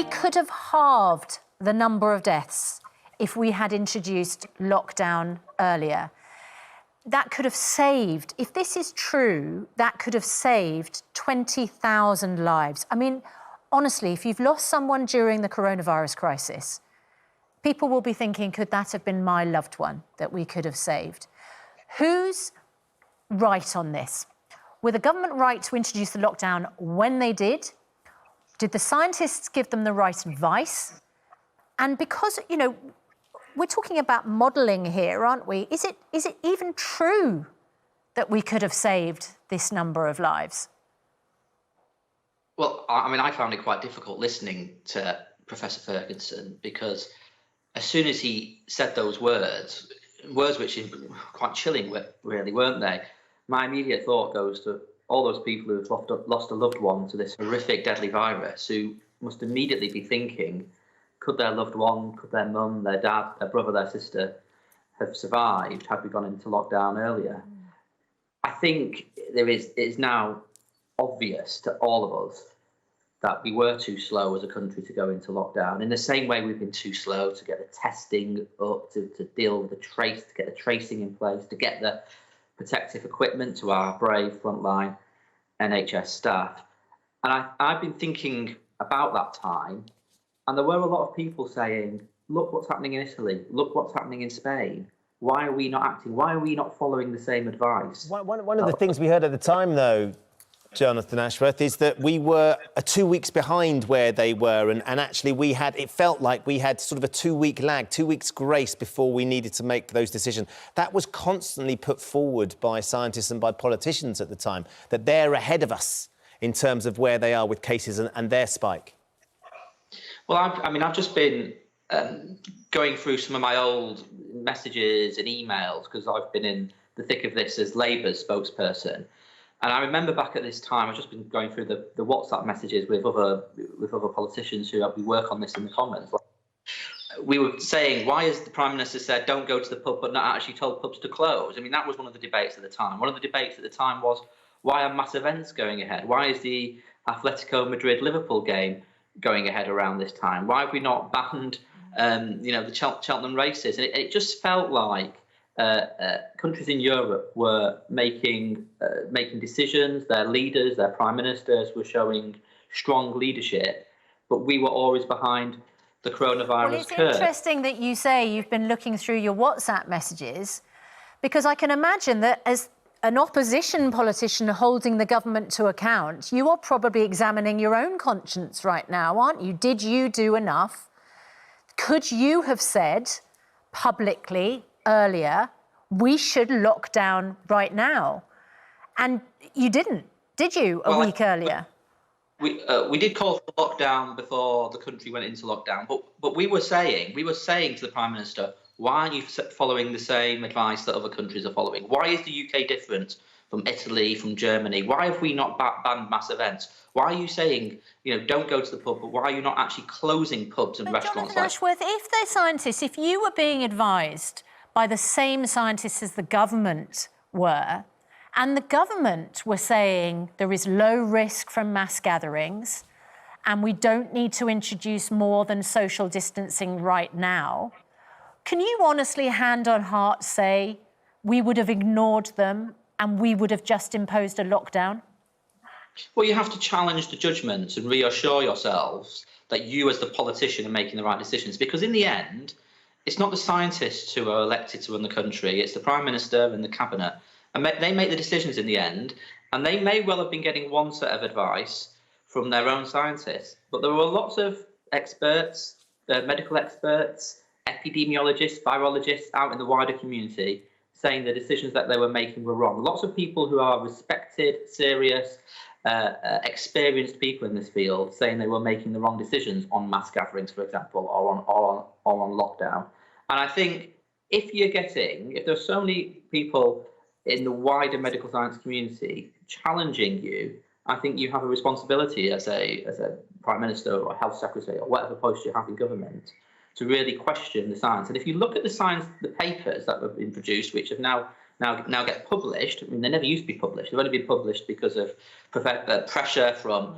We could have halved the number of deaths if we had introduced lockdown earlier. That could have saved, if this is true, that could have saved 20,000 lives. I mean, honestly, if you've lost someone during the coronavirus crisis, people will be thinking, could that have been my loved one that we could have saved? Who's right on this? Were the government right to introduce the lockdown when they did? Did the scientists give them the right advice? And because, you know, we're talking about modelling here, aren't we? Is it even true that we could have saved this number of lives? Well, I mean, I found it quite difficult listening to Professor Ferguson, because as soon as he said those words which are quite chilling, really, weren't they? My immediate thought goes to all those people who have lost a loved one to this horrific, deadly virus, who must immediately be thinking, could their loved one, could their mum, their dad, their brother, their sister have survived had we gone into lockdown earlier? I think it's now obvious to all of us that we were too slow as a country to go into lockdown. In the same way we've been too slow to get the testing up, to deal with to get the tracing in place, to get the protective equipment to our brave frontline NHS staff. And I've been thinking about that time, and there were a lot of people saying, look what's happening in Italy, look what's happening in Spain. Why are we not acting? Why are we not following the same advice? One of the things we heard at the time, though, Jonathan Ashworth, is that we were 2 weeks behind where they were, and actually it felt like we had sort of a 2-week lag, 2 weeks grace before we needed to make those decisions. That was constantly put forward by scientists and by politicians at the time, that they're ahead of us in terms of where they are with cases and their spike. Well, I've just been going through some of my old messages and emails, because I've been in the thick of this as Labour's spokesperson. And I remember back at this time, I've just been going through the WhatsApp messages with other politicians who we work on this in the Commons. We were saying, why has the Prime Minister said don't go to the pub but not actually told pubs to close? I mean, that was one of the debates at the time. One of the debates at the time was, why are mass events going ahead? Why is the Atletico Madrid-Liverpool game going ahead around this time? Why have we not banned the Cheltenham races? And it just felt like countries in Europe were making decisions. Their leaders, their prime ministers, were showing strong leadership, but we were always behind the coronavirus curve. It's interesting that you say you've been looking through your WhatsApp messages, because I can imagine that as an opposition politician holding the government to account, you are probably examining your own conscience right now, aren't you? Did you do enough? Could you have said publicly earlier, we should lock down right now? And you didn't, did you, a week earlier? We did call for lockdown before the country went into lockdown, but we were saying to the Prime Minister, why aren't you following the same advice that other countries are following? Why is the UK different from Italy, from Germany? Why have we not banned mass events? Why are you saying, don't go to the pub, but why are you not actually closing pubs and restaurants? Jonathan Ashworth, if you were being advised by the same scientists as the government were, and the government were saying there is low risk from mass gatherings and we don't need to introduce more than social distancing right now, can you honestly, hand on heart, say we would have ignored them and we would have just imposed a lockdown? Well, you have to challenge the judgments and reassure yourselves that you as the politician are making the right decisions, because in the end, it's not the scientists who are elected to run the country, it's the Prime Minister and the Cabinet. And they make the decisions in the end, and they may well have been getting one set of advice from their own scientists. But there were lots of experts, medical experts, epidemiologists, virologists out in the wider community saying the decisions that they were making were wrong. Lots of people who are respected, serious, experienced people in this field saying they were making the wrong decisions on mass gatherings, for example, or on lockdown. And I think if there's so many people in the wider medical science community challenging you, I think you have a responsibility as a Prime Minister or Health Secretary or whatever post you have in government to really question the science. And if you look at the papers that have been produced, which have now get published. I mean, they never used to be published. They've only been published because of pressure from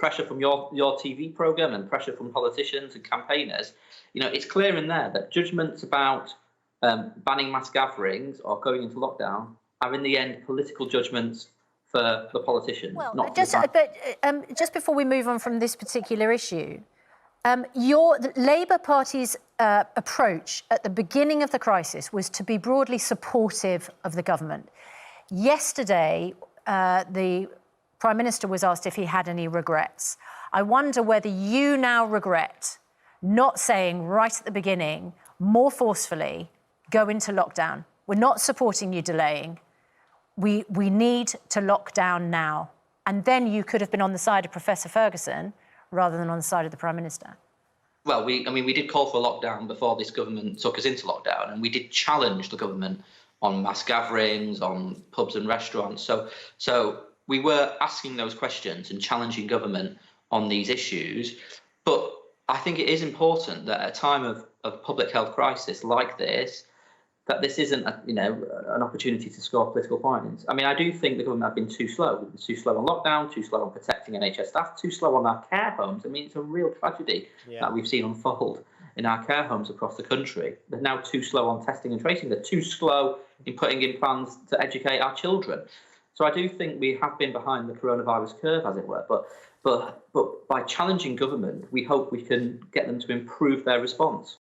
pressure from your TV programme and pressure from politicians and campaigners, it's clear in there that judgments about banning mass gatherings or going into lockdown are in the end political judgments for the politicians. Well, not just before we move on from this particular issue, the Labour Party's approach at the beginning of the crisis was to be broadly supportive of the government. Yesterday, the Prime Minister was asked if he had any regrets. I wonder whether you now regret not saying right at the beginning, more forcefully, go into lockdown. We're not supporting you delaying. We need to lock down now. And then you could have been on the side of Professor Ferguson rather than on the side of the Prime Minister. Well, we did call for a lockdown before this government took us into lockdown, and we did challenge the government on mass gatherings, on pubs and restaurants. So we were asking those questions and challenging government on these issues. But I think it is important that at a time of public health crisis like this, that this isn't an opportunity to score political points. I mean, I do think the government have been too slow. Too slow on lockdown, too slow on protecting NHS staff, too slow on our care homes. I mean, it's a real tragedy that we've seen unfold in our care homes across the country. They're now too slow on testing and tracing. They're too slow in putting in plans to educate our children. So I do think we have been behind the coronavirus curve, as it were. But by challenging government, we hope we can get them to improve their response.